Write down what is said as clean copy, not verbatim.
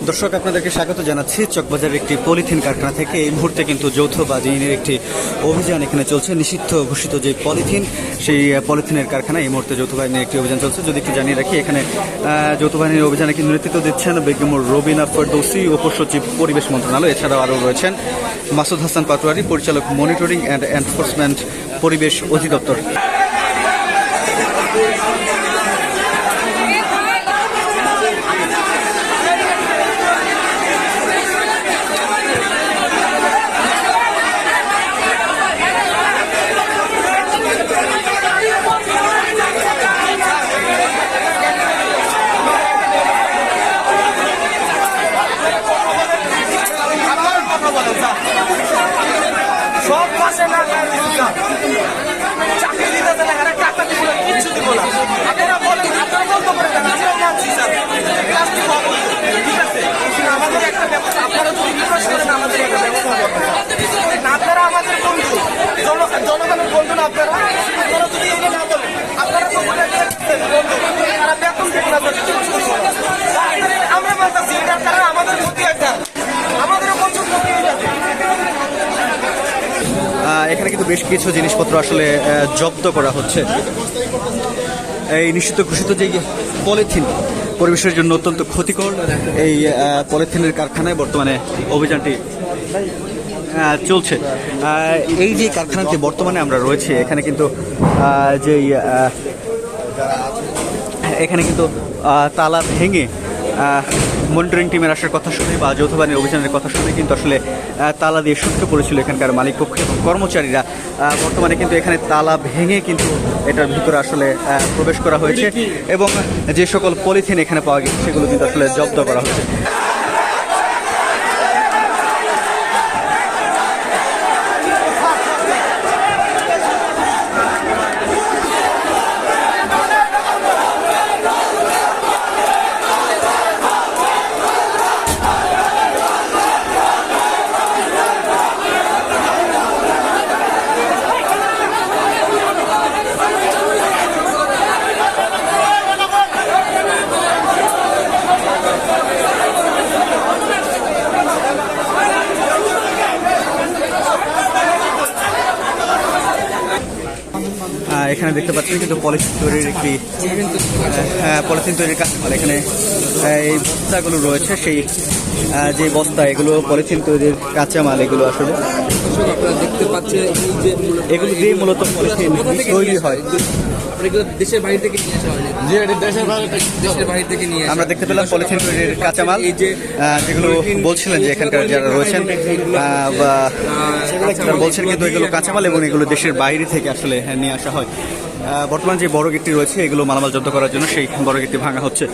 দর্শক আপনাদেরকে স্বাগত জানাচ্ছি চকবাজারের একটি পলিথিন কারখানা থেকে। এই মুহূর্তে কিন্তু যৌথ বাহিনীর একটি অভিযান এখানে চলছে। নিষিদ্ধ ঘোষিত যে পলিথিন, সেই পলিথিনের কারখানা এই মুহূর্তে যৌথ বাহিনীর একটি অভিযান চলছে। যদি একটু জানিয়ে রাখি, এখানে যৌথ বাহিনীর অভিযানে কিন্তু নেতৃত্ব দিচ্ছেন বেগম রবিনা ফেরদৌসী, উপসচিব পরিবেশ মন্ত্রণালয়। এছাড়াও আরও রয়েছেন মাসুদ হাসান পাটোয়ারি, পরিচালক মনিটরিং অ্যান্ড এনফোর্সমেন্ট পরিবেশ অধিদপ্তর। সব পাশে না চাকরি দিতে না টাকা দিব না, কিছু দিব না। আপনারা বলেন, আপনারা বলতে পারেন, আমরা মানছি স্যার, প্লাস্টিক অবৈধ, ঠিক আছে, কিন্তু আমাদের একটা ব্যবস্থা, আপনারা যদি বিশ্বাস করেন আমাদের একটা ব্যবস্থা করবেন। আপনারা আমাদের বন্ধু, জনগণের বন্ধু না আপনারা, আপনারা যদি এটা না বলেন, আপনারা তো বলে বন্ধু, তারা বেতন দেবে না, আমরা মানতেছি, এটার কারণে আমাদের ক্ষতি একটা, আমাদেরও প্রচুর ক্ষতি হয়ে যাবে। এখানে কিন্তু বেশ কিছু জিনিসপত্র আসলে জব্দ করা হচ্ছে। এই নিষিদ্ধ ঘোষিত যে পলিথিন, পরিবেশের জন্য অত্যন্ত ক্ষতিকর এই পলিথিনের কারখানায় বর্তমানে অভিযানটি চলছে। এই যে কারখানাতে বর্তমানে আমরা রয়েছি, এখানে কিন্তু এখানে কিন্তু তালা ভেঙে মনিটরিং টিমের আসার কথা শুনে বা যৌথ বাহিনীর অভিযানের কথা শুনে কিন্তু আসলে তালা দিয়ে শুনতে পড়েছিল এখানকার মালিক পক্ষ এবং কর্মচারীরা। বর্তমানে কিন্তু এখানে তালা ভেঙে কিন্তু এটার ভিতরে আসলে প্রবেশ করা হয়েছে এবং যে সকল পলিথিন এখানে পাওয়া গেছে সেগুলো কিন্তু আসলে জব্দ করা হচ্ছে। এখানে দেখতে পাচ্ছেন কিন্তু পলিথিন তৈরির একটি পলিথিন তৈরির কাঁচামাল। এখানে এই বস্তাগুলো রয়েছে, সেই যে বস্তা, এগুলো পলিথিন তৈরির কাঁচামাল। এগুলো আসলে আপনারা দেখতে পাচ্ছেন এগুলো দিয়ে মূলত পলিথিন তৈরি হয়। দেশের বাইরে থেকে নিয়ে আসা হয়, দেশের বাইরে থেকে নিয়ে আমরা দেখতে পেলাম পলিথিন তৈরির কাঁচামাল, এই যে যেগুলো বলছিলেন যে এখানকার যারা রয়েছেন বা বলছেন কিন্তু এগুলো কাঁচামাল এবং এগুলো দেশের বাইরে থেকে আসলে নিয়ে আসা হয়। বর্তমান যে বড় গেটটি রয়েছে, এগুলো মালামাল জব্দ করার জন্য সেই বড় গেটটি ভাঙা হচ্ছে।